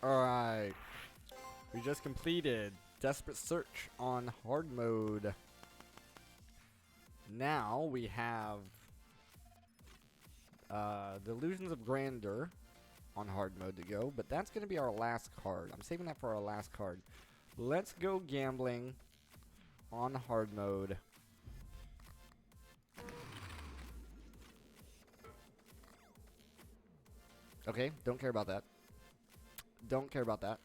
Alright. We just completed Desperate Search on hard mode. Now we have Delusions of Grandeur on hard mode to go, but that's going to be our last card. I'm saving that for our last card. Let's go gambling on hard mode. Okay, don't care about that. Don't care about that.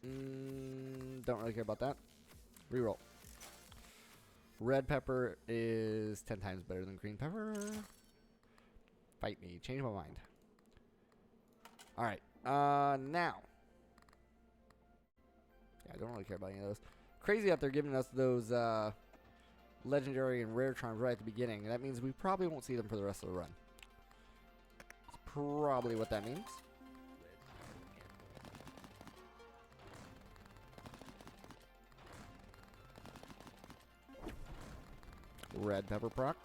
Don't really care about that. Reroll. Red pepper is 10 times better than green pepper. Fight me. Change my mind. Alright. Now. Yeah, I don't really care about any of those. Crazy that they're giving us those legendary and rare charms right at the beginning. That means we probably won't see them for the rest of the run. That's probably what that means. Red pepper proc.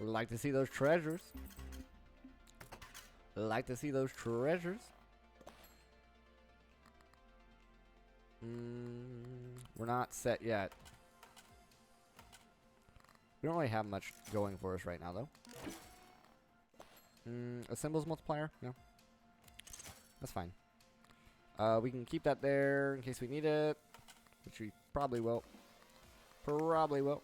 Like to see those treasures. Like to see those treasures. We're not set yet. We don't really have much going for us right now, though. A symbols multiplier? No. That's fine. We can keep that there in case we need it, which we probably will. Probably will.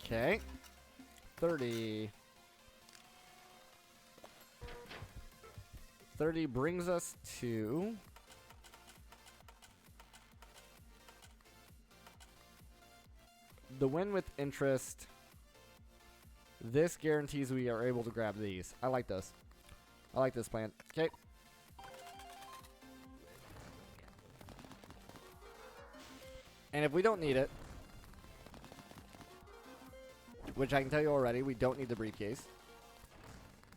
Okay. 30. 30 brings us to the win with interest. This guarantees we are able to grab these. I like this. I like this plan. Okay. And if we don't need it, which I can tell you already, we don't need the briefcase,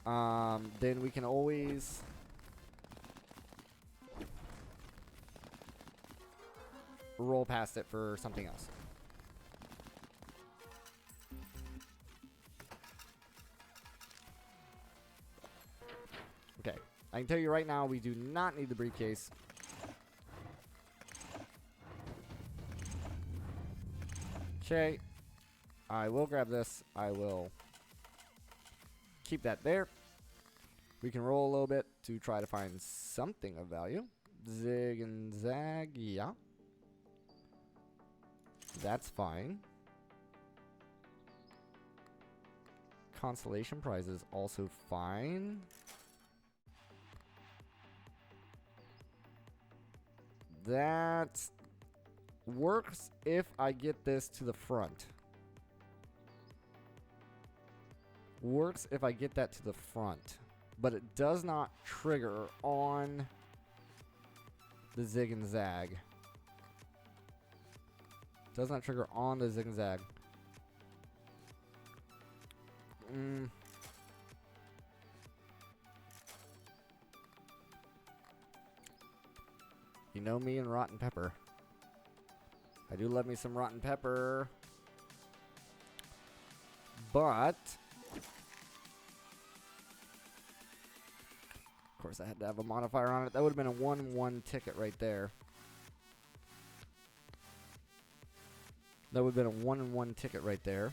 then we can always roll past it for something else. Okay. I can tell you right now, we do not need the briefcase. Okay. I will grab this. I will keep that there. We can roll a little bit to try to find something of value. Zig and zag, yeah. That's fine. Constellation prize is also fine. That works if I get this to the front. Works if I get that to the front. But it does not trigger on the zig and zag. Does not trigger on the zig and zag. You know me and rotten pepper. I do love me some rotten pepper. But of course I had to have a modifier on it. That would have been a 1-1 ticket right there. That would have been a 1-1 ticket right there.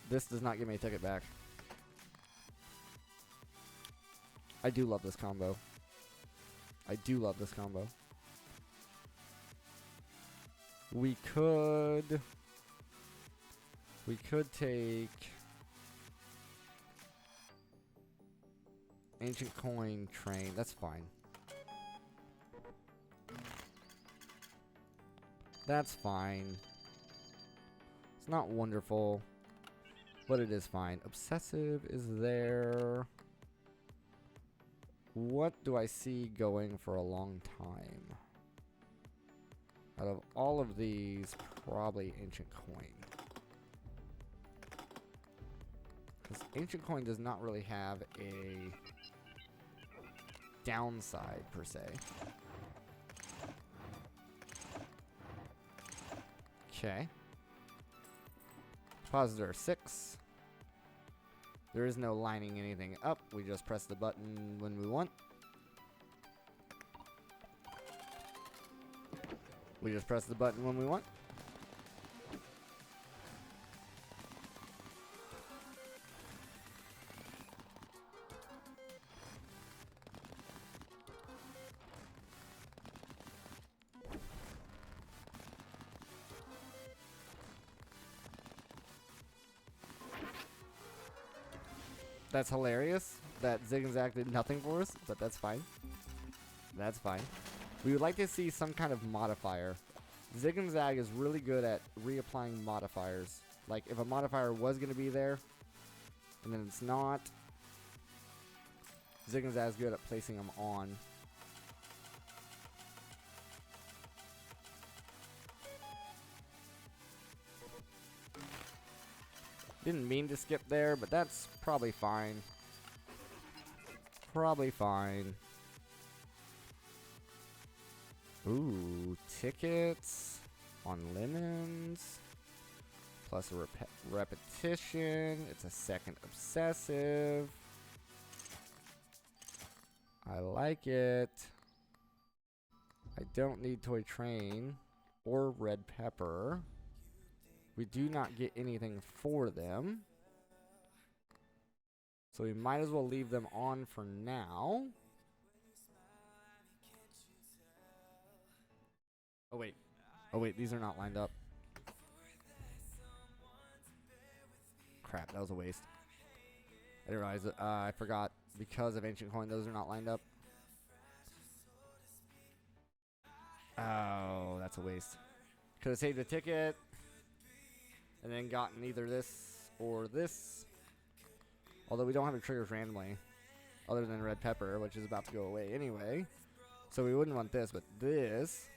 This does not give me a ticket back. I do love this combo. I do love this combo. We could take Ancient Coin Train. That's fine. That's fine. It's not wonderful, but it is fine. Obsessive is there. What do I see going for a long time? Out of all of these, probably Ancient Coin. Because Ancient Coin does not really have a downside, per se. Okay. Depositor 6. There is no lining anything up. We just press the button when we want. We just press the button when we want. That's hilarious. That Zig and Zag did nothing for us, but that's fine. That's fine. We would like to see some kind of modifier. Zig and Zag is really good at reapplying modifiers. Like, if a modifier was going to be there, and then it's not, Zig and Zag is good at placing them on. Didn't mean to skip there, but that's probably fine. Probably fine. Ooh, tickets on lemons. Plus a repetition. It's a second obsessive. I like it. I don't need Toy Train or Red Pepper. We do not get anything for them. So we might as well leave them on for now. Oh wait. Oh wait, these are not lined up. Crap, that was a waste. I didn't realize it. I forgot. Because of Ancient Coin, those are not lined up. Oh, that's a waste. Could have saved a ticket. And then gotten either this or this. Although we don't have the triggers randomly. Other than Red Pepper, which is about to go away anyway. So we wouldn't want this, but this.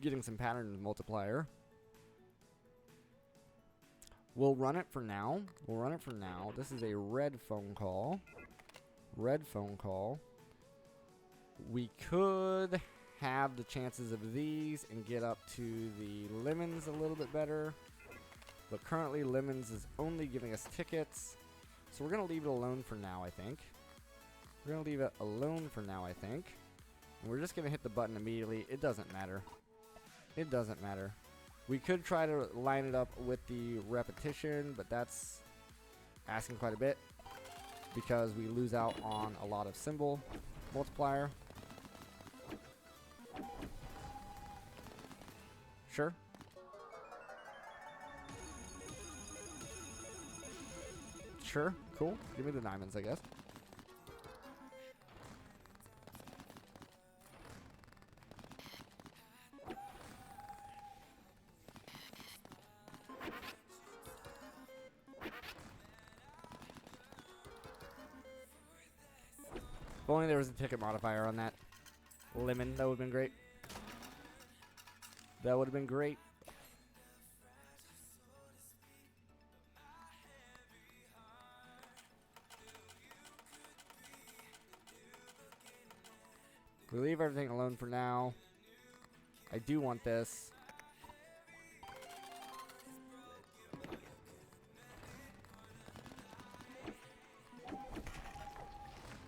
Getting some pattern multiplier. We'll run it for now. We'll run it for now. This is a red phone call. Red phone call. We could have the chances of these and get up to the lemons a little bit better. But currently lemons is only giving us tickets. So we're going to leave it alone for now, I think. We're going to leave it alone for now, I think. And we're just going to hit the button immediately. It doesn't matter. It doesn't matter. We could try to line it up with the repetition, but that's asking quite a bit because we lose out on a lot of symbol multiplier. Sure. Sure. Cool. Give me the diamonds, I guess. If only there was a ticket modifier on that lemon, that would have been great. That would have been great. We leave everything alone for now. I do want this.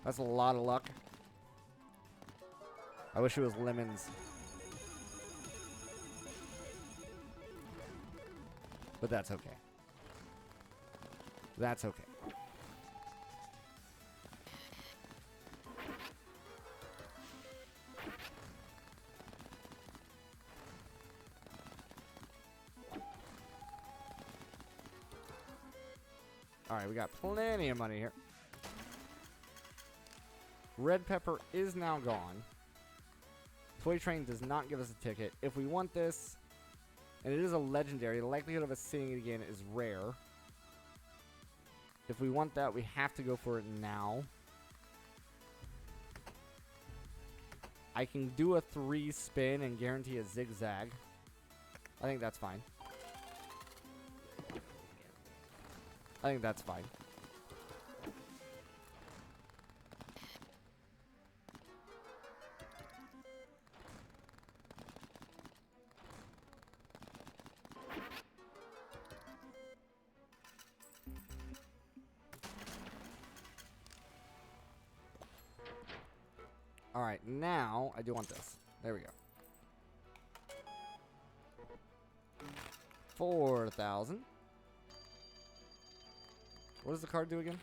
That's a lot of luck. I wish it was lemons. But that's okay. That's okay. Alright, we got plenty of money here. Red Pepper is now gone. Toy Train does not give us a ticket. If we want this, and it is a legendary, the likelihood of us seeing it again is rare. If we want that, we have to go for it now. I can do a 3 spin and guarantee a zigzag. I think that's fine. I think that's fine. Alright, now I do want this. There we go. 4,000. What does the card do again?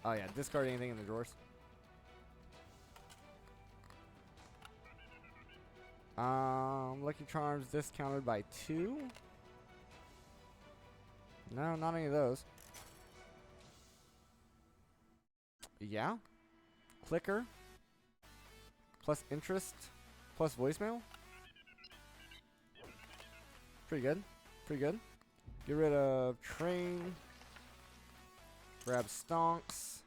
Oh yeah, discard anything in the drawers. Lucky Charms discounted by 2. No, not any of those. Yeah. Clicker. Plus interest. Plus voicemail. Pretty good. Pretty good. Get rid of train. Grab stonks.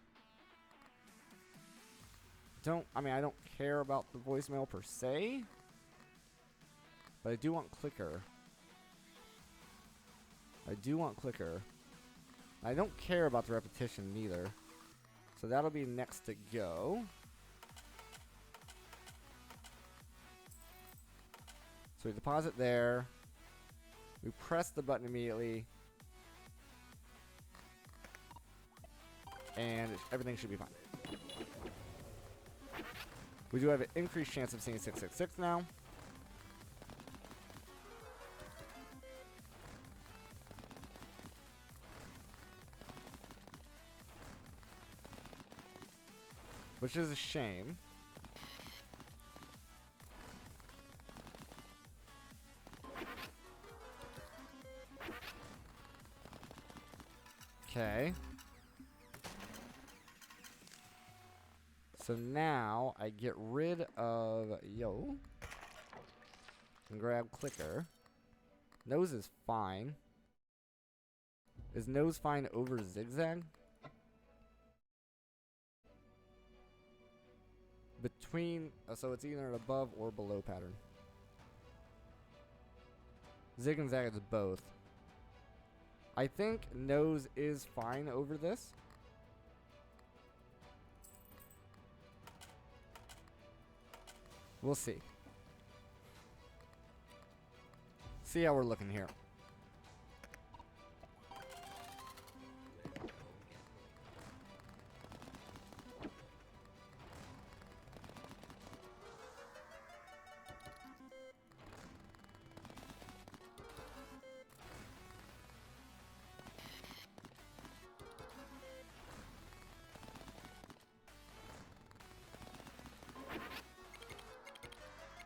I don't care about the voicemail per se. But I do want clicker. I don't care about the repetition neither. So that'll be next to go. So we deposit there. We press the button immediately. And everything should be fine. We do have an increased chance of seeing 666 now. Which is a shame. Okay. So now I get rid of yo and grab clicker. Nose is fine. Is nose fine over zigzag? Between, so it's either an above or below pattern. Zig and zag is both. I think nose is fine over this. We'll see. See how we're looking here.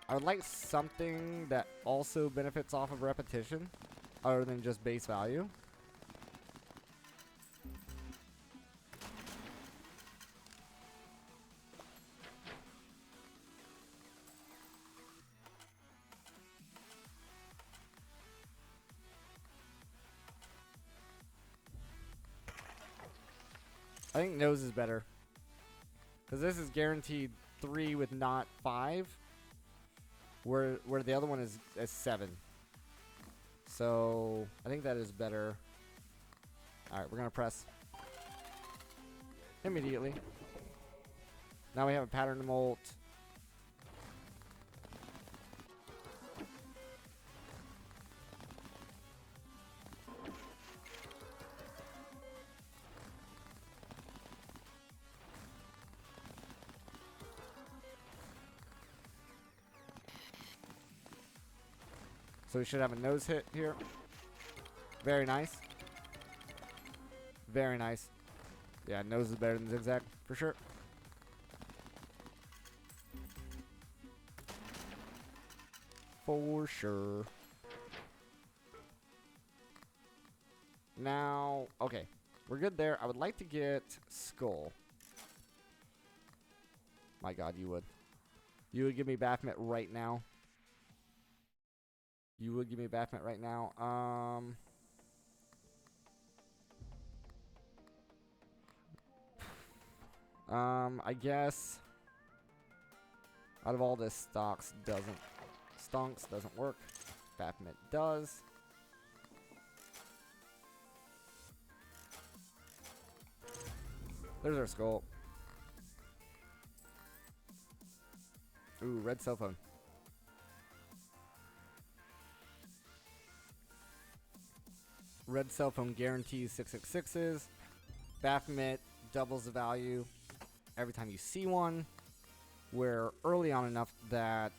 I would like something that also benefits off of repetition, other than just base value. I think nose is better. Because this is guaranteed 3 with not 5. Where the other one is 7. So I think that is better. Alright, we're gonna press immediately. Now we have a pattern to molt. So we should have a nose hit here. Very nice. Very nice. Yeah, nose is better than zigzag, for sure. For sure. Now, okay. We're good there. I would like to get skull. My god, you would. You would give me Baphomet right now. You would give me Baphomet right now. I guess Out of all this, stonks doesn't work. Baphomet does. There's our skull. Ooh, red cell phone. Red cell phone guarantees 666s. Baphomet doubles the value every time you see one. We're early on enough that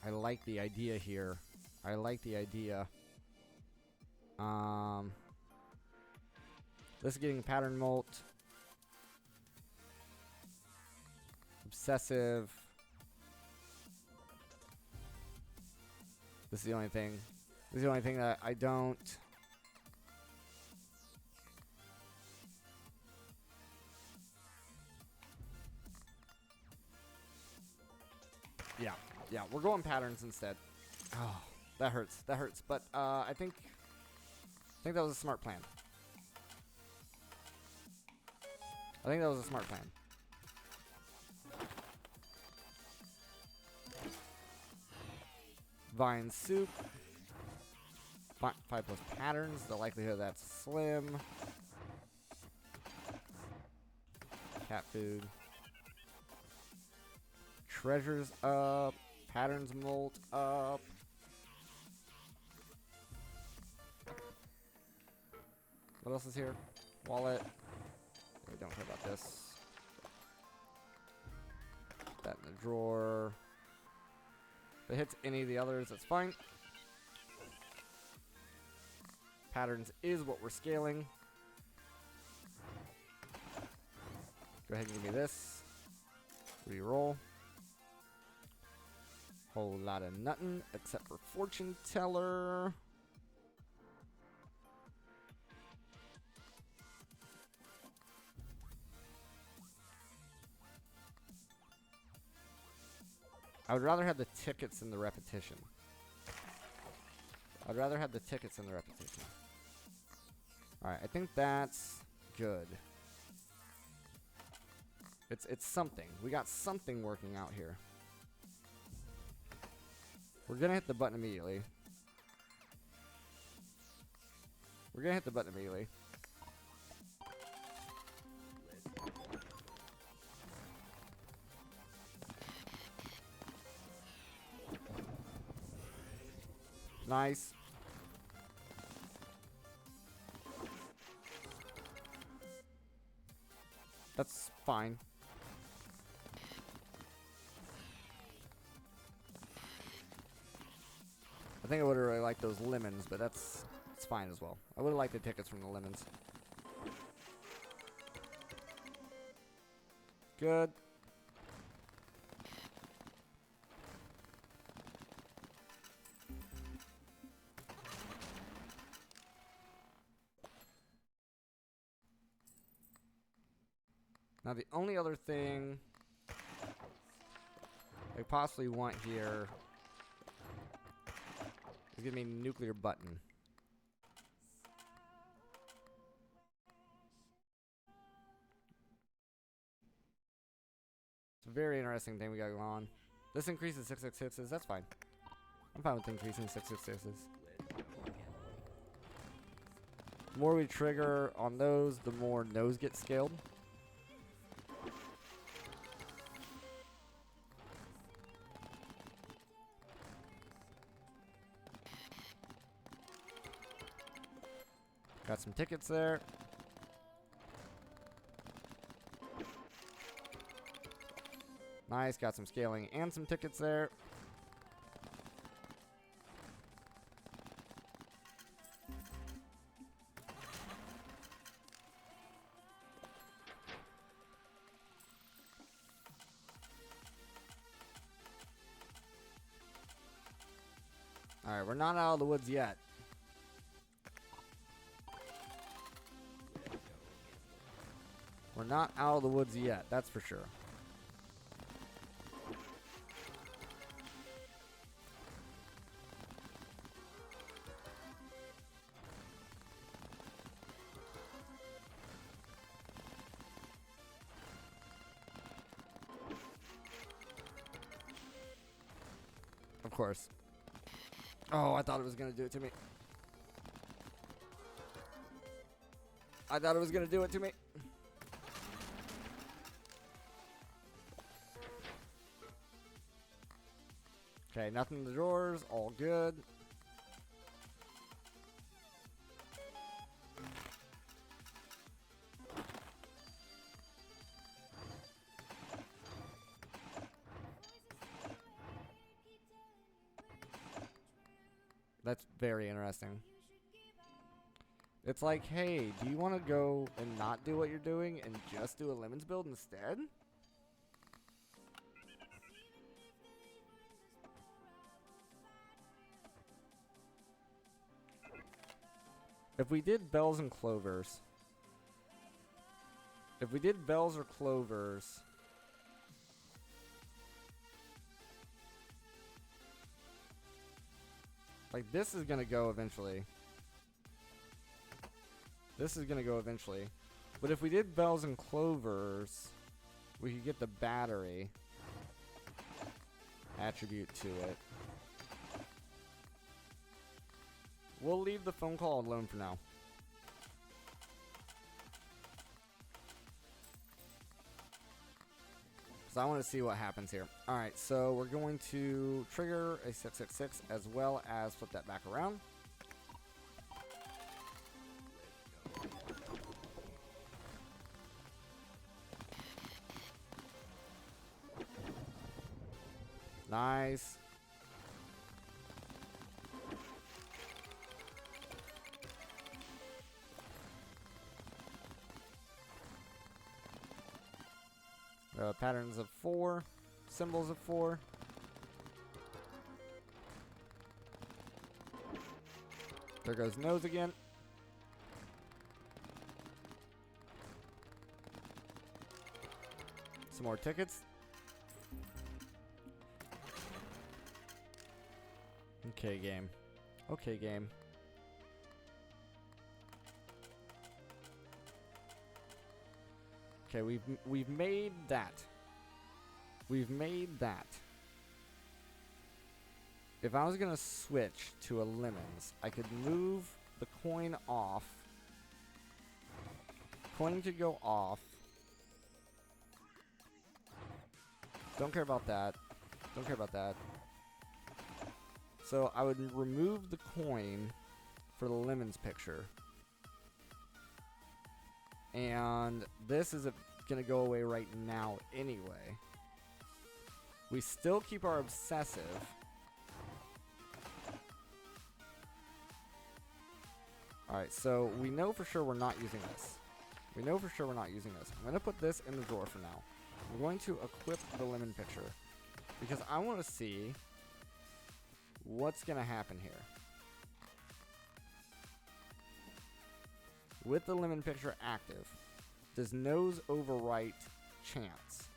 I like the idea here. I like the idea. This is getting pattern molt. Obsessive. This is the only thing. This is the only thing that I don't. Yeah, we're going patterns instead. Oh, that hurts. That hurts. But I think that was a smart plan. I think that was a smart plan. Vine soup. 5 plus patterns. The likelihood that's slim. Cat food. Treasures up. Patterns molt up. What else is here? Wallet. We don't care about this. Put that in the drawer. If it hits any of the others, that's fine. Patterns is what we're scaling. Go ahead and give me this. Reroll. Whole lot of nothing except for fortune teller. I would rather have the tickets than the repetition. I'd rather have the tickets than the repetition. Alright, I think that's good. It's something. We got something working out here. We're gonna hit the button immediately. We're gonna hit the button immediately. Nice. That's fine. I think I would have really liked those lemons, but it's fine as well. I would have liked the tickets from the lemons. Good. Now the only other thing I possibly want here is give me a nuclear button. It's a very interesting thing we got going on. This increases 666s, that's fine. I'm fine with increasing 666s. The more we trigger on those, the more no's get scaled. Got some tickets there. Nice, got some scaling and some tickets there. Alright, we're not out of the woods yet. We're not out of the woods yet, that's for sure. course. Oh, I thought it was going to do it to me. I thought it was going to do it to me. Okay, nothing in the drawers. All good. That's very interesting. It's like, hey, do you want to go and not do what you're doing and just do a lemons build instead? If we did bells and clovers. If we did bells or clovers. Like, this is going to go eventually. This is going to go eventually. But if we did bells and clovers, we could get the battery attribute to it. We'll leave the phone call alone for now. So I want to see what happens here. Alright, so we're going to trigger a 666 as well as flip that back around. Nice. Patterns of 4, symbols of 4. There goes nose again. Some more tickets. Okay, game. Okay, game. Okay, we've made that. We've made that. If I was gonna switch to a lemons, I could move the coin off. Coin could go off. Don't care about that. Don't care about that. So I would remove the coin for the lemons picture. And this is going to go away right now anyway. We still keep our obsessive. Alright, so we know for sure we're not using this. We know for sure we're not using this. I'm going to put this in the drawer for now. I'm going to equip the lemon picture because I want to see what's going to happen here. With the lemon picture active, does nose overwrite chance?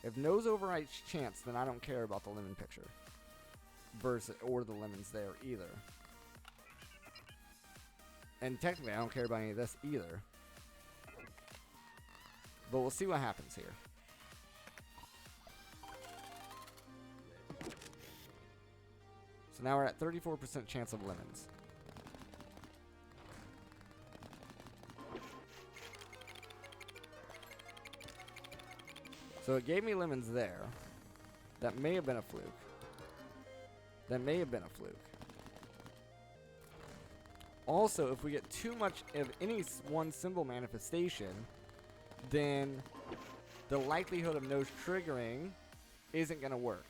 If nose overwrites chance, then I don't care about the lemon picture versus or the lemons there either. And technically, I don't care about any of this either. But we'll see what happens here. So now we're at 34% chance of lemons. So it gave me lemons there. That may have been a fluke. That may have been a fluke. Also, if we get too much of any one symbol manifestation, then the likelihood of nose triggering isn't going to work.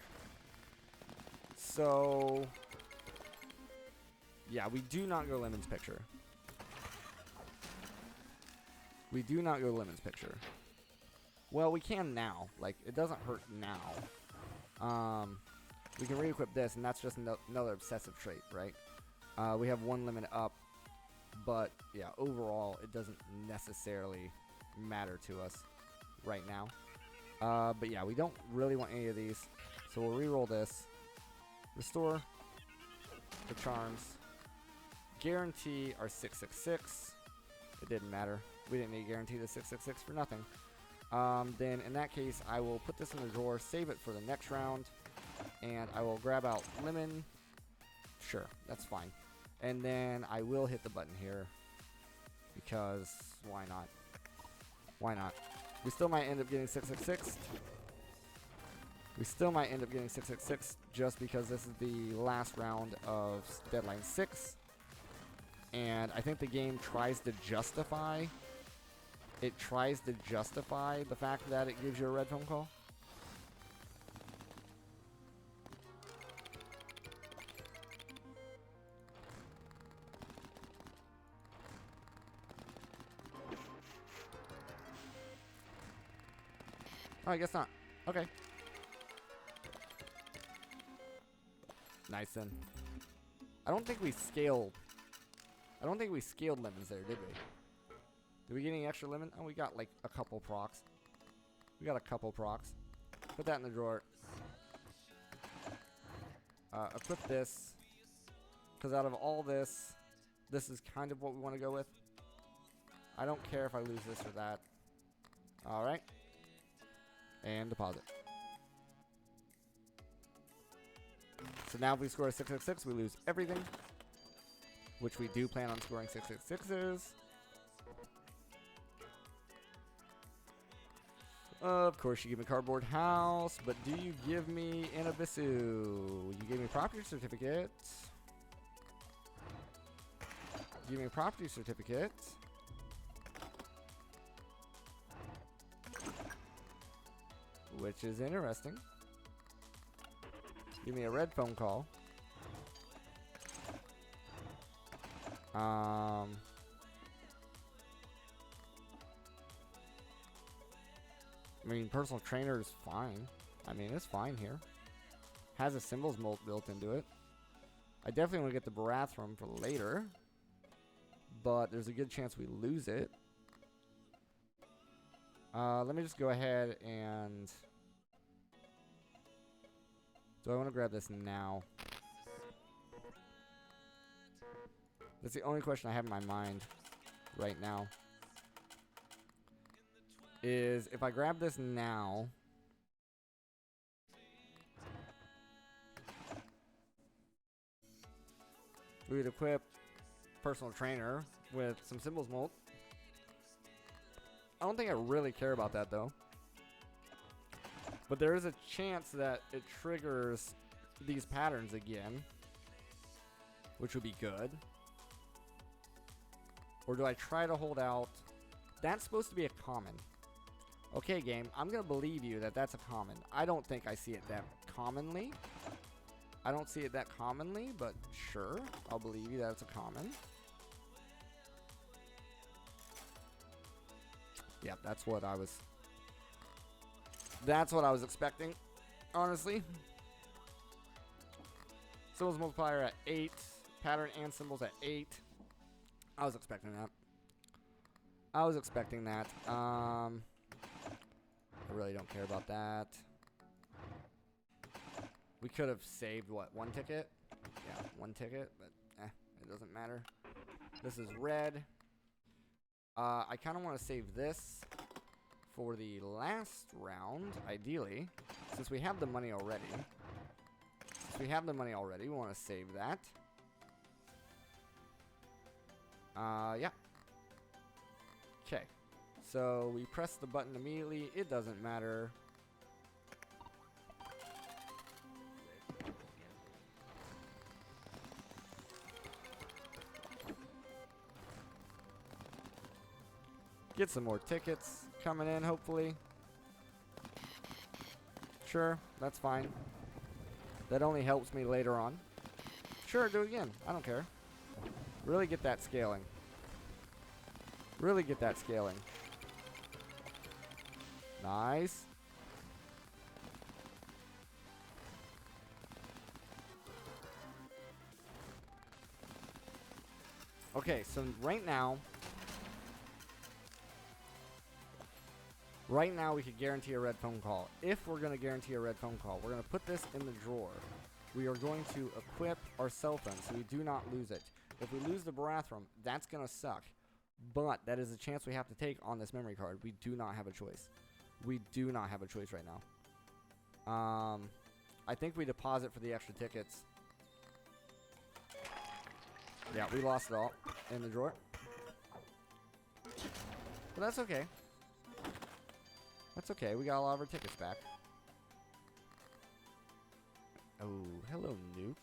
So, yeah, we do not go lemons picture. We do not go lemons picture. Well, we can now. Like, it doesn't hurt now. We can re-equip this, and that's just another obsessive trait, right? We have one lemon up, but, yeah, overall, it doesn't necessarily matter to us right now. But, yeah, we don't really want any of these, so we'll re-roll this. Restore the charms. Guarantee our 666. It didn't matter. We didn't need to guarantee the 666 for nothing. Then in that case, I will put this in the drawer, save it for the next round, And I will grab out lemon. Sure, that's fine. And then I will hit the button here. Because why not? Why not? We still might end up getting 666. We still might end up getting 666 just because this is the last round of Deadline 6. And I think the game tries to justify. It tries to justify the fact that it gives you a red phone call. Oh, I guess not. Okay. Nice then. I don't think we scaled lemons there, did we? Did we get any extra lemon? Oh, we got like a couple procs. We got a couple procs. Put that in the drawer. Equip this. Because out of all this, this is kind of what we want to go with. I don't care if I lose this or that. Alright. And deposit. So now if we score a 666, we lose everything. Which we do plan on scoring 666s. Of course you give me cardboard house, but do you give me an Abyssal? You give me property certificate. Give me a property certificate. Which is interesting. Give me a red phone call. I mean, personal trainer is fine. I mean, it's fine here. Has a symbols mold built into it. I definitely want to get the Barathrum for later. But there's a good chance we lose it. Let me just go ahead and... Do I want to grab this now? That's the only question I have in my mind right now. Is if I grab this now... We would equip personal trainer with some symbols molt. I don't think I really care about that though. But there is a chance that it triggers these patterns again, which would be good. Or do I try to hold out? That's supposed to be a common. Okay, game, I'm going to believe you that that's a common. I don't think I see it that commonly. I don't see it that commonly, but sure, I'll believe you that it's a common. Yep, that's what I was expecting, honestly. Symbols multiplier at 8. Pattern and symbols at 8. I was expecting that. I really don't care about that. We could have saved, what, one ticket? Yeah, one ticket, but it doesn't matter. This is red. I kind of want to save this for the last round, ideally. Since we have the money already. We want to save that. Yeah. Okay. So we press the button immediately. It doesn't matter. Get some more tickets coming in, hopefully. Sure, that's fine. That only helps me later on. Sure, do it again. I don't care. Really get that scaling. Really get that scaling. Nice. Okay, so right now we could guarantee a red phone call. If we're going to guarantee a red phone call, we're going to put this in the drawer. We are going to equip our cell phone so we do not lose it. If we lose the Barathrum, that's going to suck. But that is a chance we have to take on this memory card. We do not have a choice. We do not have a choice right now. I think we deposit for the extra tickets. Yeah, we lost it all in the drawer. But that's okay. That's okay. We got a lot of our tickets back. Oh, hello, Nuke.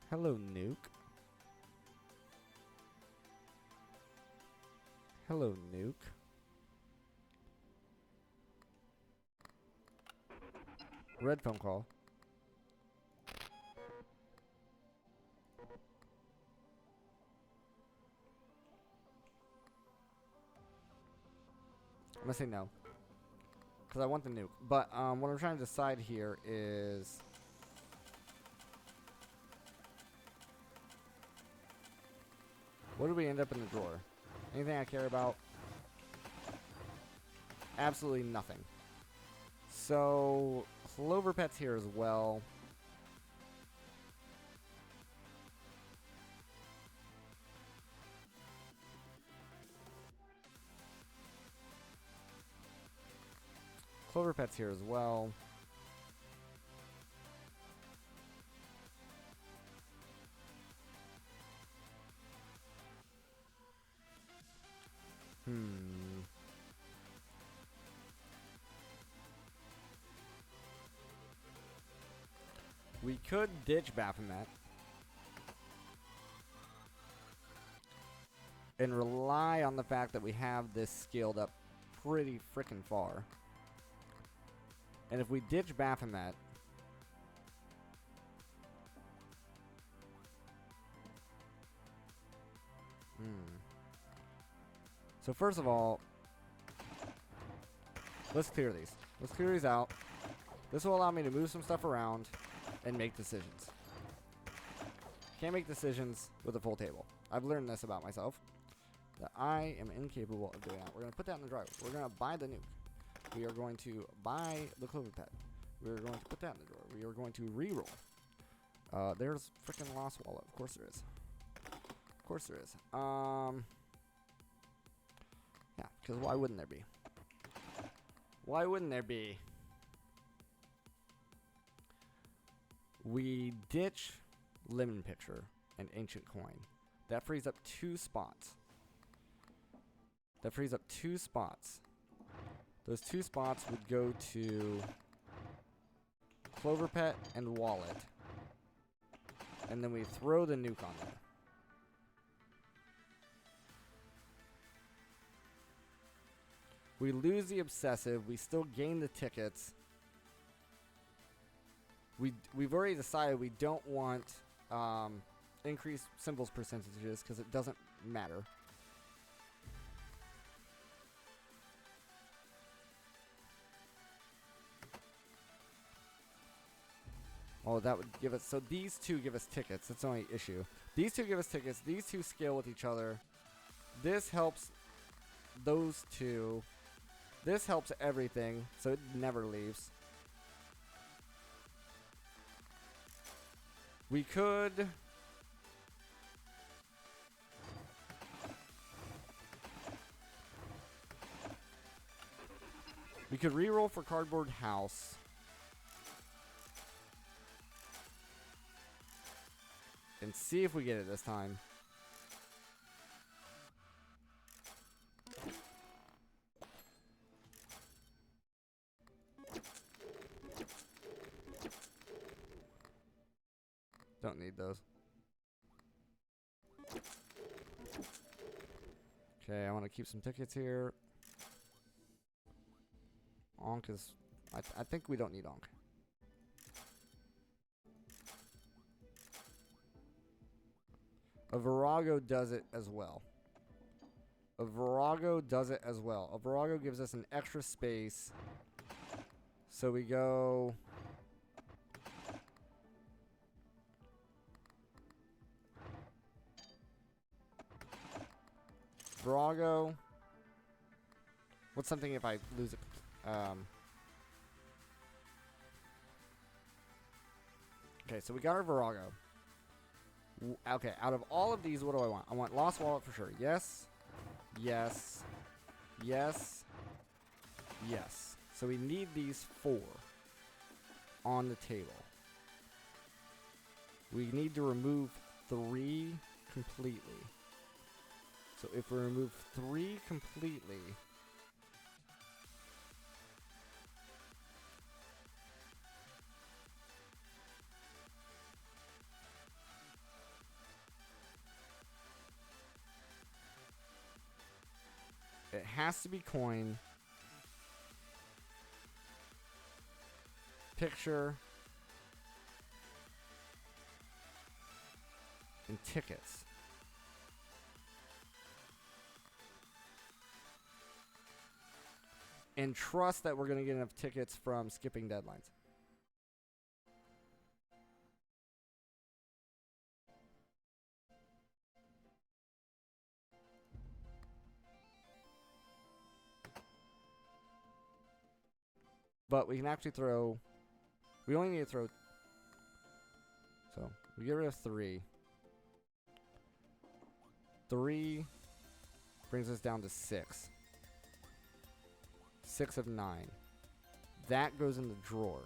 Hello, Nuke. Hello, Nuke. Red phone call. I'm gonna say no. Because I want the nuke. But what I'm trying to decide here is... what do we end up in the drawer? Anything I care about? Absolutely nothing. So, Clover Pet's here as well. Clover Pet's here as well. We could ditch Baphomet and rely on the fact that we have this scaled up pretty freaking far. And if we ditch Baphomet, so first of all, let's clear these. Let's clear these out. This will allow me to move some stuff around and make decisions. Can't make decisions with a full table. I've learned this about myself, that I am incapable of doing that. We're going to put that in the driver. We're going to buy the nuke. We are going to buy the Clover Pet. We're going to put that in the drawer. We are going to re-roll. There's freaking Lost Wallet. Of course there is. Of course there is. Yeah, because why wouldn't there be? Why wouldn't there be? We ditch Lemon Picture and Ancient Coin. That frees up 2 spots. That frees up 2 spots. Those 2 spots would go to Clover Pet and Wallet. And then we throw the nuke on there. We lose the Obsessive. We still gain the tickets. We've already decided we don't want increased symbols percentages because it doesn't matter. Oh, that would give us... so these 2 give us tickets. That's the only issue. These 2 give us tickets. These 2 scale with each other. This helps those 2. This helps everything, so it never leaves. We could... we could reroll for Cardboard House. And see if we get it this time. Don't need those. Okay, I want to keep some tickets here. Onk is... I think we don't need Onk. A Virago does it as well. A Virago does it as well. A Virago gives us an extra space. So we go... Virago. What's something if I lose it? Okay, so we got our Virago. Okay, out of all of these, what do I want? I want Lost Wallet for sure. Yes. Yes. Yes. Yes. So we need these 4. on the table. We need to remove 3 completely. So if we remove 3 completely, it has to be coin, picture, and tickets. And trust that we're going to get enough tickets from skipping deadlines. But we can actually throw... We only need to throw... So, we get rid of 3. 3 brings us down to 6. 6 of 9. That goes in the drawer,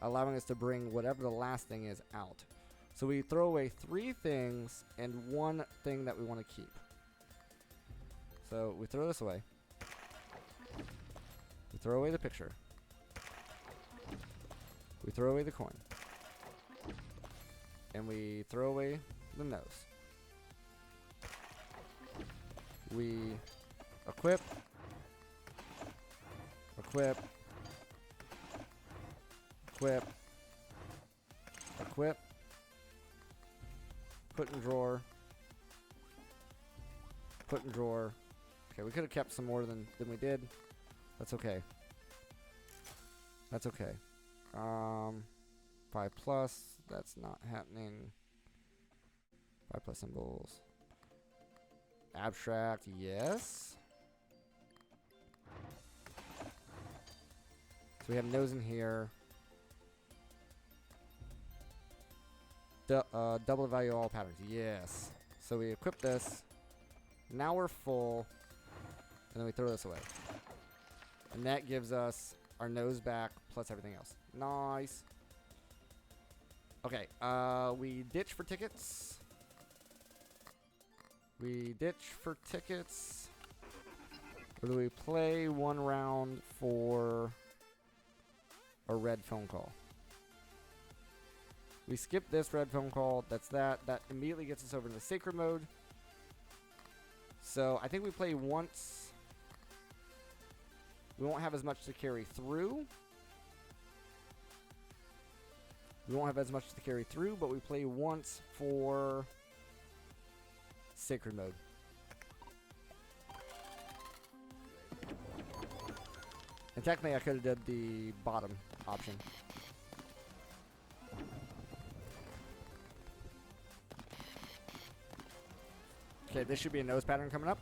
allowing us to bring whatever the last thing is out. So we throw away 3 things and 1 thing that we want to keep. So we throw this away. We throw away the picture. We throw away the coin. And we throw away the nose. We equip. Equip. Equip. Equip. Put in drawer. Put in drawer. Okay, we could have kept some more than we did. That's okay. That's okay. 5 plus. That's not happening. 5 plus symbols. Abstract, yes. So we have nose in here. Double value all patterns, yes. So we equip this. Now we're full. And then we throw this away. And that gives us our nose back plus everything else. Nice. Okay, we ditch for tickets. We ditch for tickets. Or do we play 1 round for a red phone call? We skip this red phone call. That's that. That immediately gets us over into sacred mode. So I think we play once. We won't have as much to carry through. We won't have as much to carry through, but we play once for sacred mode. And technically I could have did the bottom option. Okay, this should be a nose pattern coming up.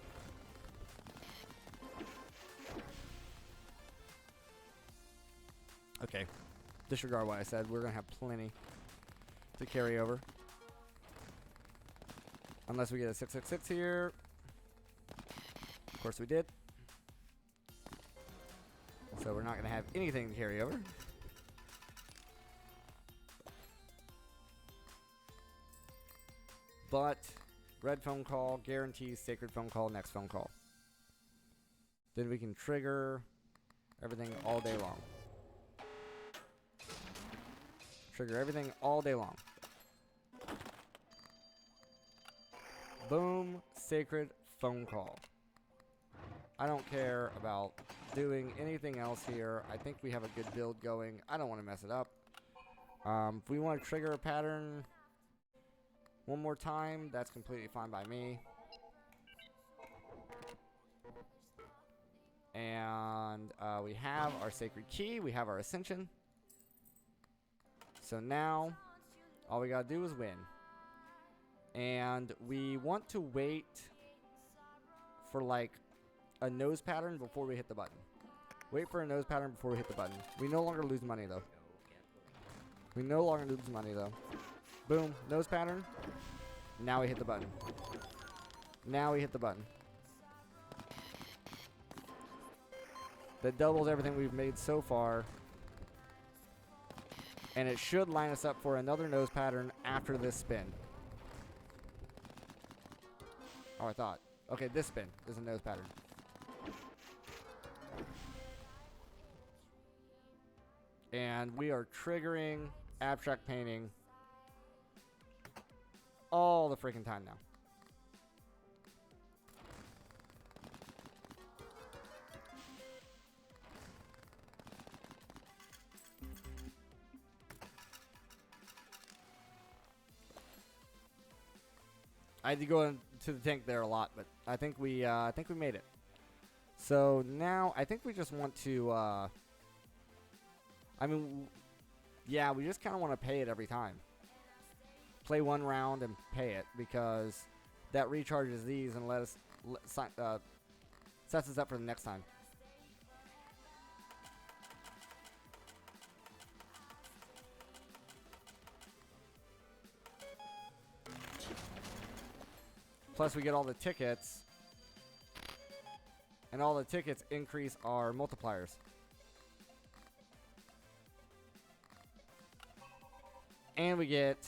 Okay. Disregard what I said. We're going to have plenty to carry over. Unless we get a 666 here. Of course we did. So we're not going to have anything to carry over. But red phone call guarantees sacred phone call, next phone call. Then we can trigger everything all day long. Trigger everything all day long. Boom, sacred phone call. I don't care about doing anything else here. I think we have a good build going. I don't want to mess it up. If we want to trigger a pattern 1 more time, that's completely fine by me. And we have our sacred key. We have our ascension. So now, all we gotta do is win. And we want to wait for like a nose pattern before we hit the button. Wait for a nose pattern before we hit the button. We no longer lose money though. We no longer lose money though. Boom, nose pattern. Now we hit the button. Now we hit the button. That doubles everything we've made so far. And it should line us up for another nose pattern after this spin. Oh, I thought. Okay, this spin is a nose pattern. And we are triggering abstract painting all the freaking time now. I had to go into the tank there a lot, but I think we made it. So now I think we just want to. I mean, yeah, we just kind of want to pay it every time. Play one round and pay it because that recharges these and sets us up for the next time. Plus, we get all the tickets, and all the tickets increase our multipliers. And we get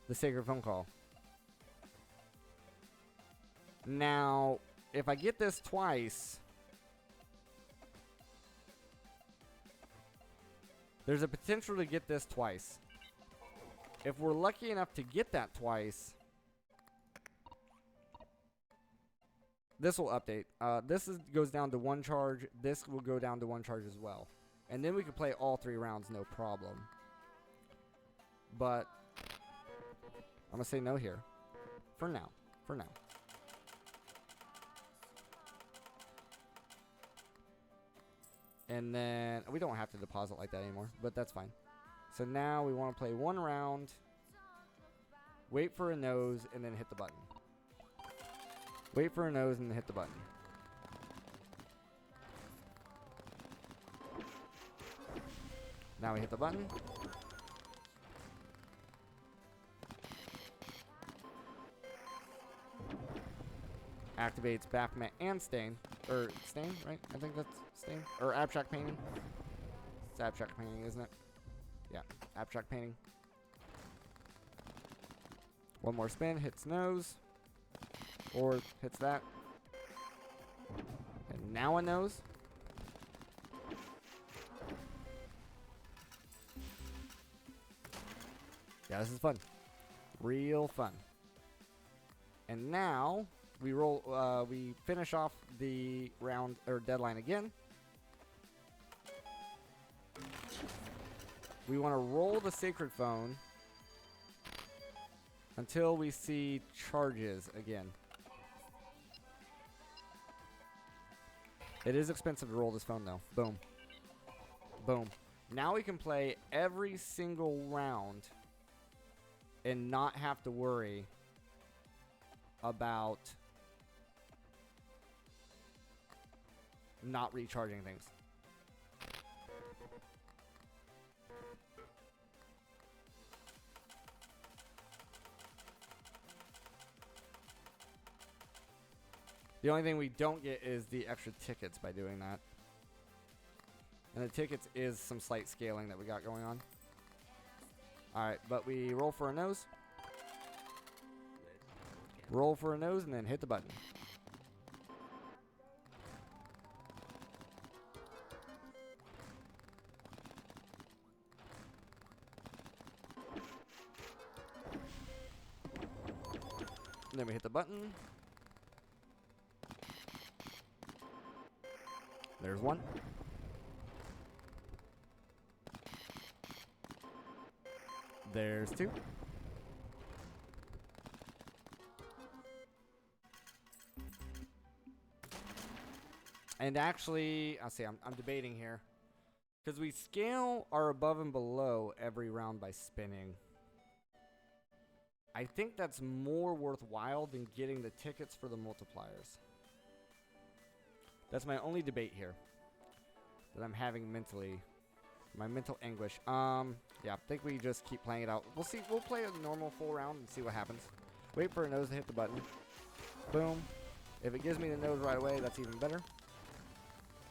the sacred phone call. Now, if I get this twice, there's a potential to get this twice. If we're lucky enough to get that twice, this will update. Goes down to 1 charge. This will go down to 1 charge as well. And then we can play all 3 rounds, no problem. But I'm going to say no here. For now. For now. And then we don't have to deposit like that anymore, but that's fine. So now we want to play 1 round, wait for a nose, and then hit the button. Wait for a nose and then hit the button. Now we hit the button. Activates Baphomet and Stain. Or Stain, right? I think that's Stain. Or Abstract Painting. It's Abstract Painting, isn't it? Yeah, Abstract Painting. 1 more spin, hits nose. Or hits that. And now a nose. Yeah, this is fun. Real fun. And now we roll. We finish off the round or deadline again. We want to roll the sacred phone until we see charges again. It is expensive to roll this phone though. Boom. Boom. Now we can play every single round and not have to worry about not recharging things. The only thing we don't get is the extra tickets by doing that. And the tickets is some slight scaling that we got going on. Alright, but we roll for a nose. Roll for a nose and then hit the button. And then we hit the button. There's 1. There's 2. And actually, I'll see, I'm debating here. Because we scale our above and below every round by spinning. I think that's more worthwhile than getting the tickets for the multipliers. That's my only debate here that I'm having mentally. My mental anguish. Yeah, I think we just keep playing it out. We'll see. We'll play a normal full round and see what happens. Wait for a nose to hit the button. Boom. If it gives me the nose right away, that's even better.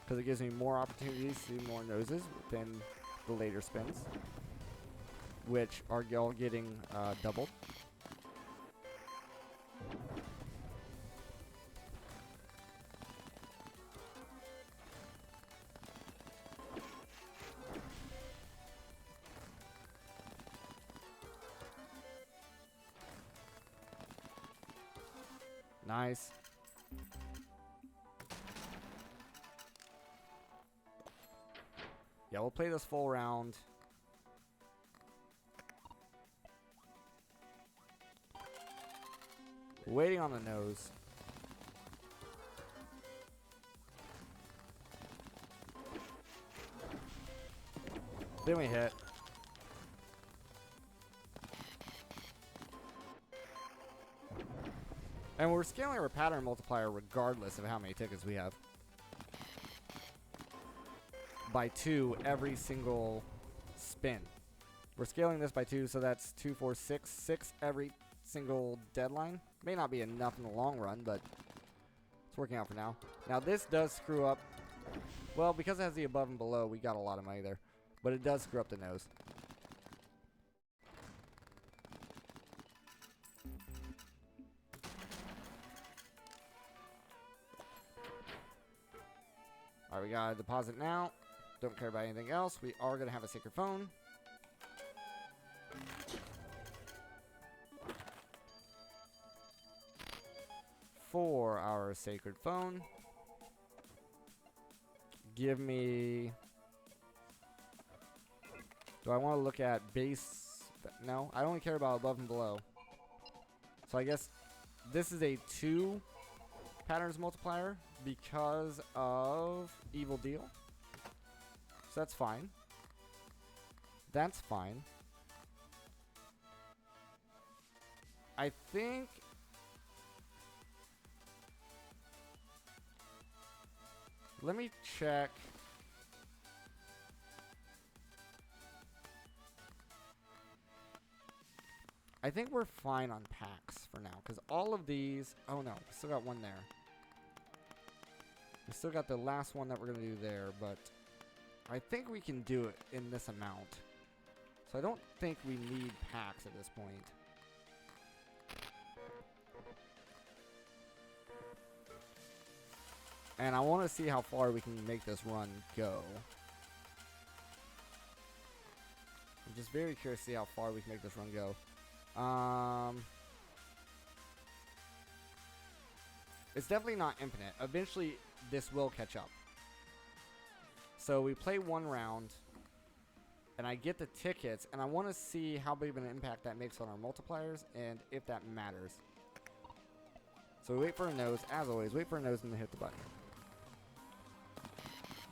Because it gives me more opportunities to see more noses within the later spins, which are all getting doubled. Nice. Yeah, we'll play this full round. Waiting on the nose. Then we hit. And we're scaling our pattern multiplier regardless of how many tickets we have. By 2 every single spin. We're scaling this by 2, so that's 2, 4, 6. 6 every single deadline. May not be enough in the long run, but it's working out for now. Now this does screw up. Well, because it has the above and below, we got a lot of money there. But it does screw up the nose. Alright, we got a deposit now. Don't care about anything else. We are going to have a sacred phone. For our sacred phone. Give me... Do I want to look at base? No, I only care about above and below. So I guess this is a 2 patterns multiplier because of Evil Deal. So that's fine. That's fine. I think... Let me check. I think we're fine on packs for now, because all of these... Oh no, we still got one there. We still got the last one that we're going to do there, but I think we can do it in this amount. So I don't think we need packs at this point. And I want to see how far we can make this run go. I'm just very curious to see how far we can make this run go. It's definitely not infinite. Eventually, this will catch up. So we play one round, and I get the tickets, and I want to see how big of an impact that makes on our multipliers, and if that matters. So we wait for a nose, as always. Wait for a nose and then hit the button.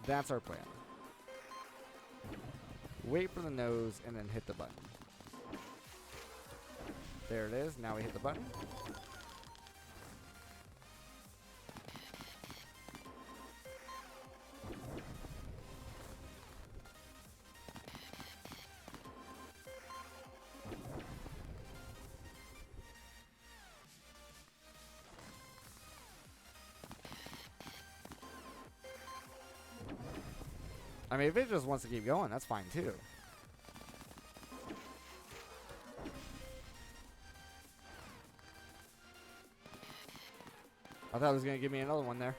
That's our plan. Wait for the nose and then hit the button. There it is. Now we hit the button. I mean, if it just wants to keep going, that's fine too. I thought it was going to give me another one there.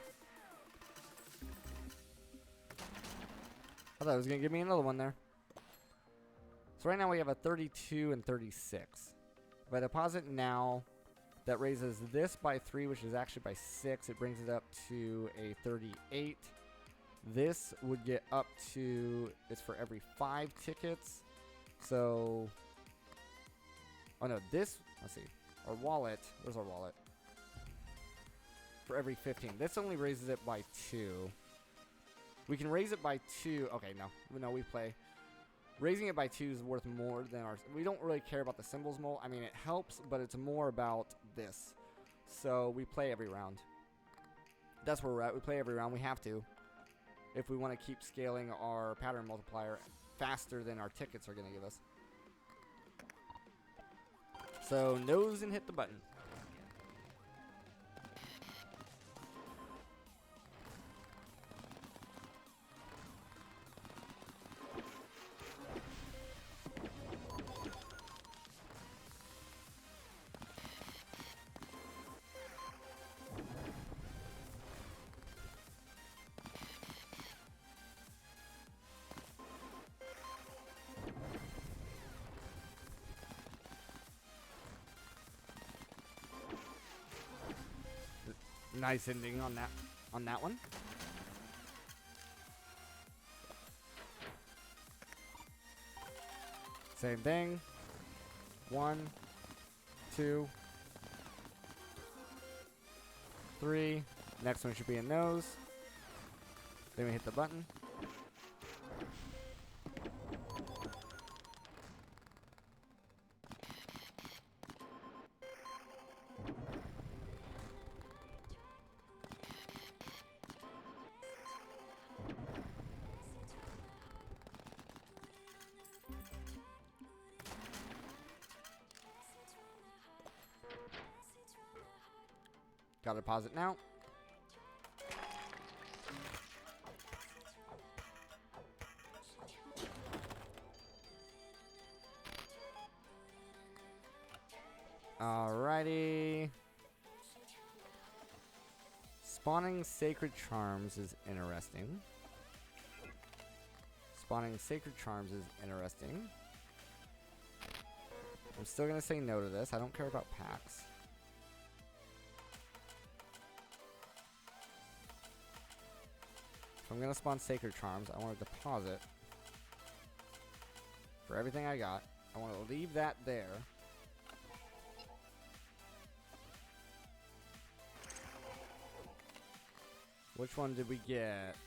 So right now we have a 32 and 36. If I deposit now, that raises this by 3, which is actually by 6. It brings it up to a 38. This would get up to, it's for every 5 tickets. So, oh no, this, let's see, our wallet, where's our wallet? For every 15. This only raises it by 2. We can raise it by 2. Okay, no, we play. Raising it by 2 is worth more than our, we don't really care about the symbols mole. I mean, it helps, but it's more about this. So we play every round. That's where we're at. We play every round. We have to, if we want to keep scaling our pattern multiplier faster than our tickets are going to give us. So, nose and hit the button. Nice ending on that one. Same thing. 1, 2, 3. Next one should be a nose. Then we hit the button. Gotta pause it now. Alrighty. Spawning sacred charms is interesting. Spawning sacred charms is interesting. I'm still gonna say no to this. I don't care about packs. If I'm gonna spawn sacred charms, I want to deposit for everything I got. I want to leave that there. Which one did we get?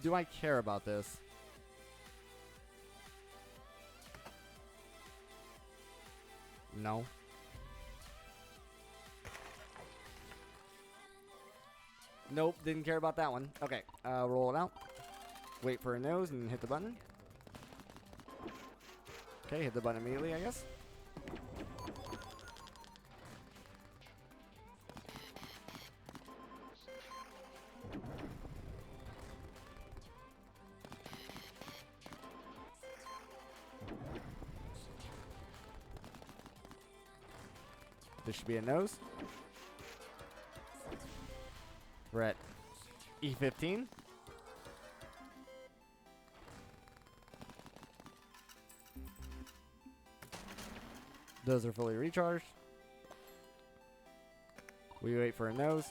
Do I care about this? No. Nope, didn't care about that one. Okay, roll it out. Wait for a nose and hit the button. Okay, hit the button immediately, I guess. This should be a nose. We're at E15. Those are fully recharged. We wait for a nose.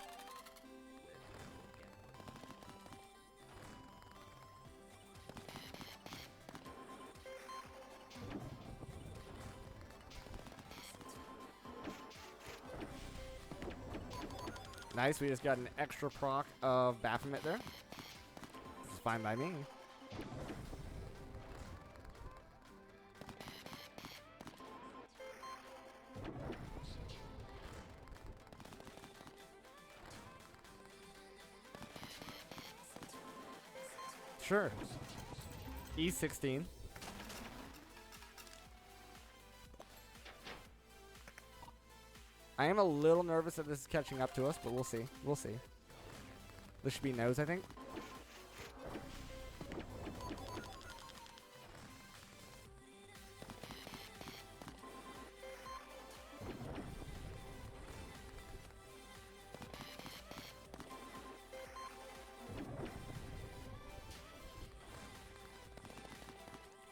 Nice, we just got an extra proc of Baphomet there. It's fine by me. Sure. E16. I am a little nervous that this is catching up to us, but we'll see. We'll see. This should be nose, I think.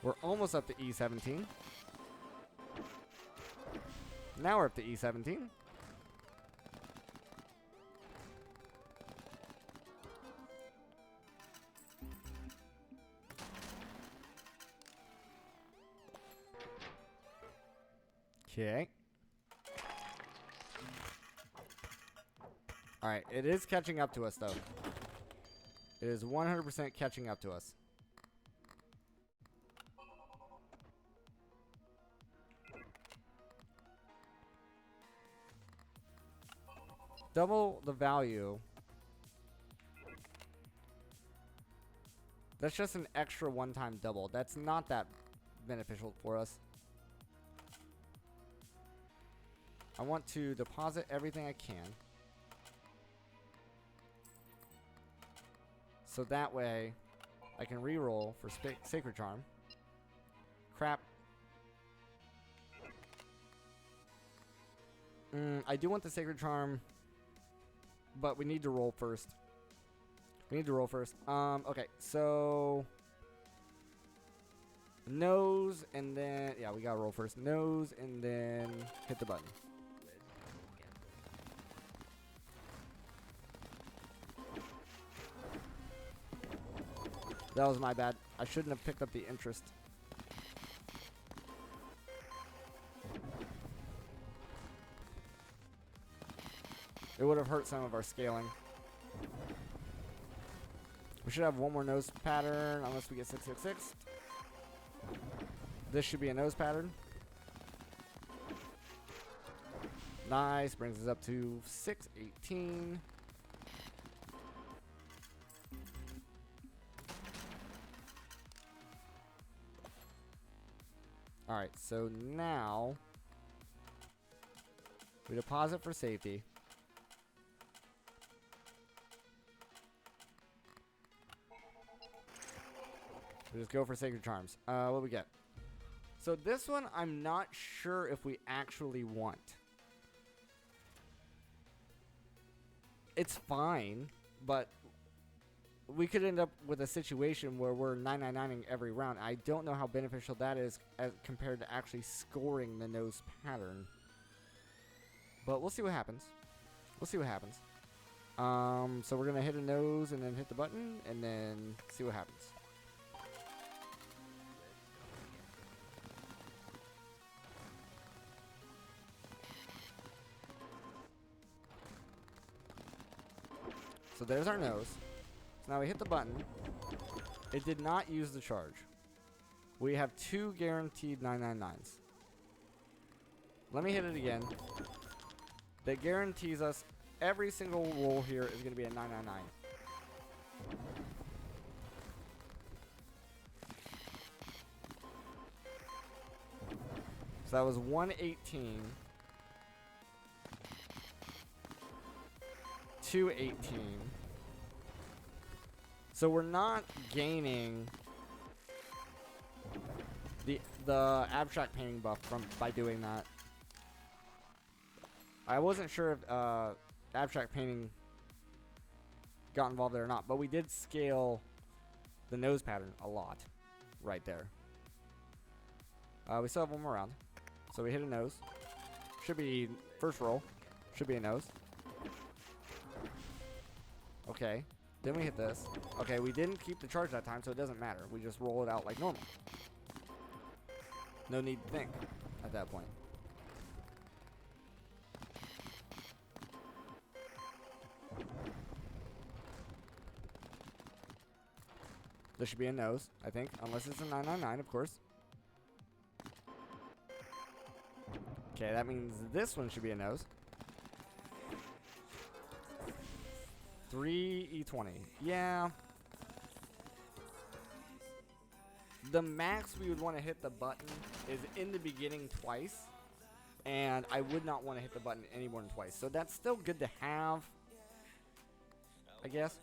We're almost up to E17. Now we're up to E17. Okay. Alright, it is catching up to us, though. It is 100% catching up to us. Double the value. That's just an extra one-time double. That's not that beneficial for us. I want to deposit everything I can. So that way, I can reroll for Sacred Charm. Crap. I do want the Sacred Charm, but we need to roll first. We need to roll first. Okay, so nose, and then yeah, we gotta roll first. Nose, and then hit the button. That was my bad. I shouldn't have picked up the interest. It would have hurt some of our scaling. We should have one more nose pattern unless we get 666. This should be a nose pattern. Nice. Brings us up to 618. Alright, so now we deposit for safety. We just go for Sacred Charms. What do we get? So this one, I'm not sure if we actually want. It's fine, but we could end up with a situation where we're 999ing every round. I don't know how beneficial that is as compared to actually scoring the nose pattern. But we'll see what happens. We'll see what happens. So we're going to hit a nose and then hit the button and then see what happens. So there's our nose. So now we hit the button. It did not use the charge. We have 2 guaranteed 999s. Let me hit it again. That guarantees us every single roll here is going to be a 999. So that was 118. 218. So we're not gaining the abstract painting buff by doing that. I wasn't sure if abstract painting got involved there or not, but we did scale the nose pattern a lot right there. We still have one more round. So we hit a nose. Should be first roll. Should be a nose. Okay. Then we hit this. Okay, we didn't keep the charge that time, so it doesn't matter. We just roll it out like normal. No need to think at that point. This should be a nose, I think. Unless it's a 999, of course. Okay, that means this one should be a nose. 3E20. Yeah. The max we would want to hit the button is in the beginning twice. And I would not want to hit the button any more than twice. So that's still good to have, I guess.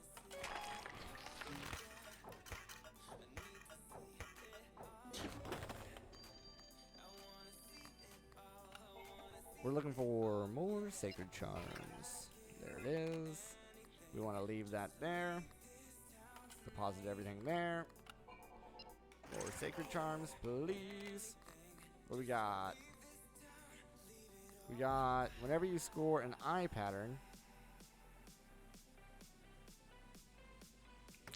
We're looking for more Sacred Charms. There it is. We want to leave that there. Deposit everything there. More Sacred Charms, please. What we got? We got, whenever you score an eye pattern.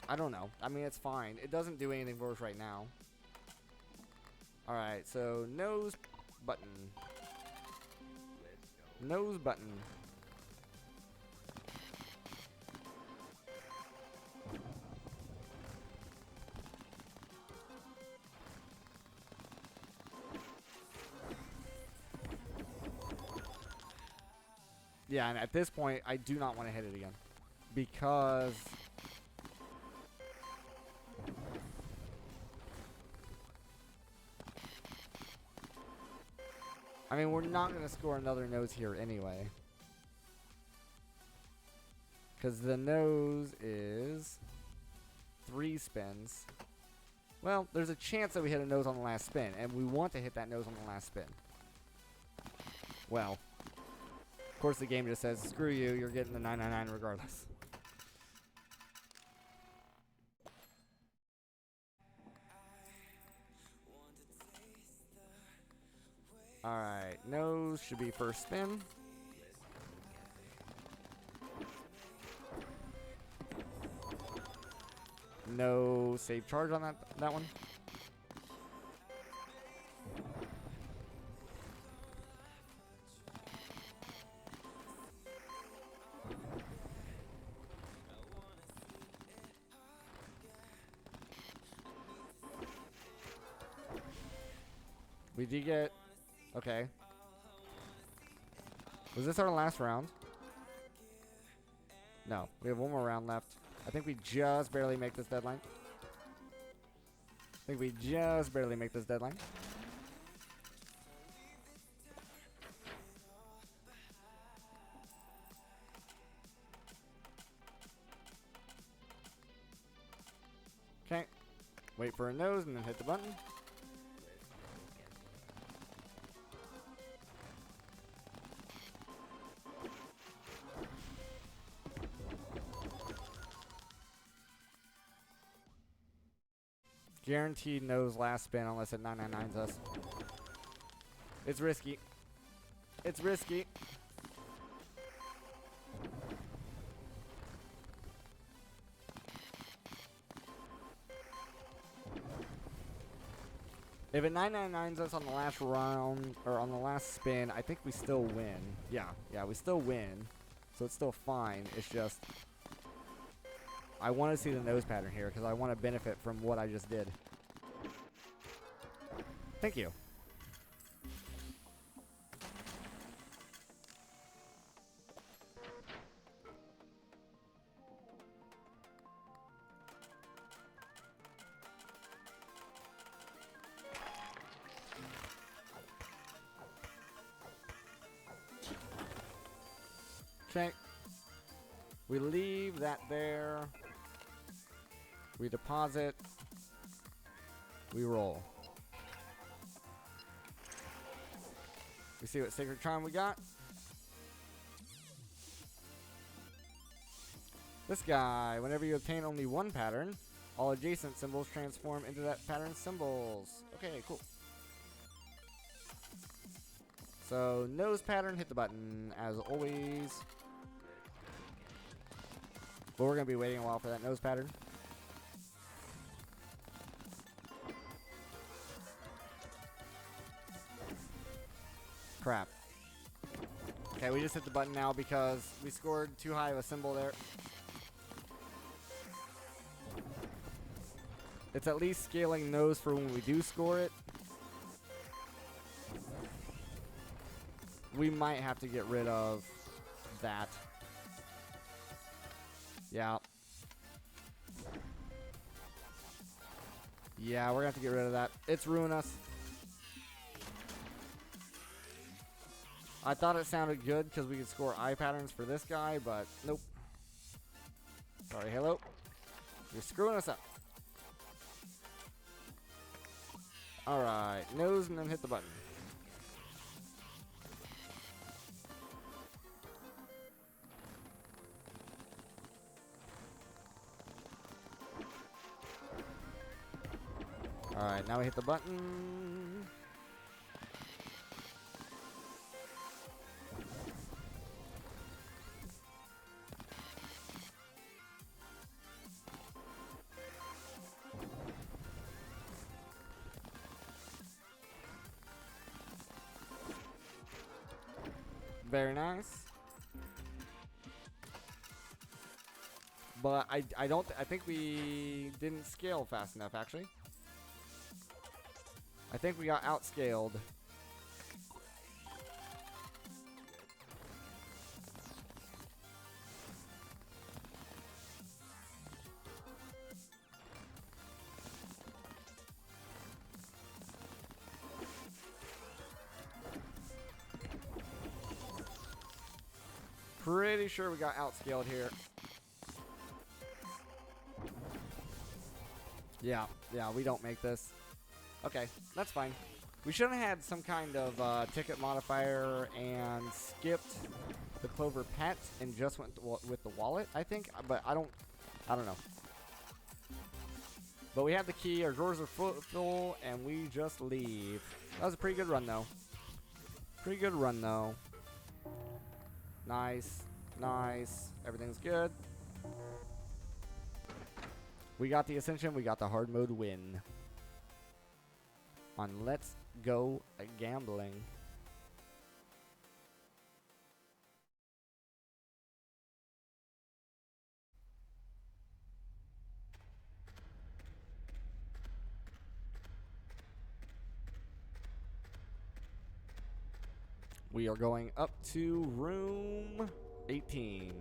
I don't know. I mean, it's fine. It doesn't do anything for us right now. Alright, so nose button. Nose button. Yeah, and at this point, I do not want to hit it again. Because I mean, we're not going to score another nose here anyway. Because the nose is 3 spins. Well, there's a chance that we hit a nose on the last spin. And we want to hit that nose on the last spin. Well, of course the game just says, screw you, you're getting the 999 regardless. Alright, nose should be first spin. No save charge on that one. We did get... Okay. Was this our last round? No. We have one more round left. I think we just barely make this deadline. Okay. Wait for a nose and then hit the button. Guaranteed nose last spin unless it 999s us. It's risky. It's risky. If it 999s us on the last round, or on the last spin, I think we still win. Yeah, we still win. So it's still fine. It's just... I want to see the nose pattern here, because I want to benefit from what I just did. Thank you. Okay. We leave that there. We deposit. We roll. We see what Sacred Charm we got. This guy, whenever you obtain only one pattern, all adjacent symbols transform into that pattern's symbols. Okay, cool. So, nose pattern, hit the button, as always. But we're going to be waiting a while for that nose pattern. Crap. Okay, we just hit the button now because we scored too high of a symbol there. It's at least scaling nose for when we do score it. We might have to get rid of that. Yeah. Yeah, we're going to have to get rid of that. It's ruined us. I thought it sounded good because we could score eye patterns for this guy, but nope. Sorry, Halo. You're screwing us up. Alright, nose and then hit the button. Alright, now we hit the button. Very nice. But I think we didn't scale fast enough, actually. I think we got outscaled. Pretty sure we got outscaled here. Yeah, we don't make this. Okay, that's fine. We should have had some kind of ticket modifier and skipped the Clover Pet and just went with the wallet, I think. But I don't know. But we have the key, our drawers are full, and we just leave. That was a pretty good run, though. Nice. Everything's good. We got the Ascension. We got the hard mode win. On Let's Go Gambling. We are going up to room 18.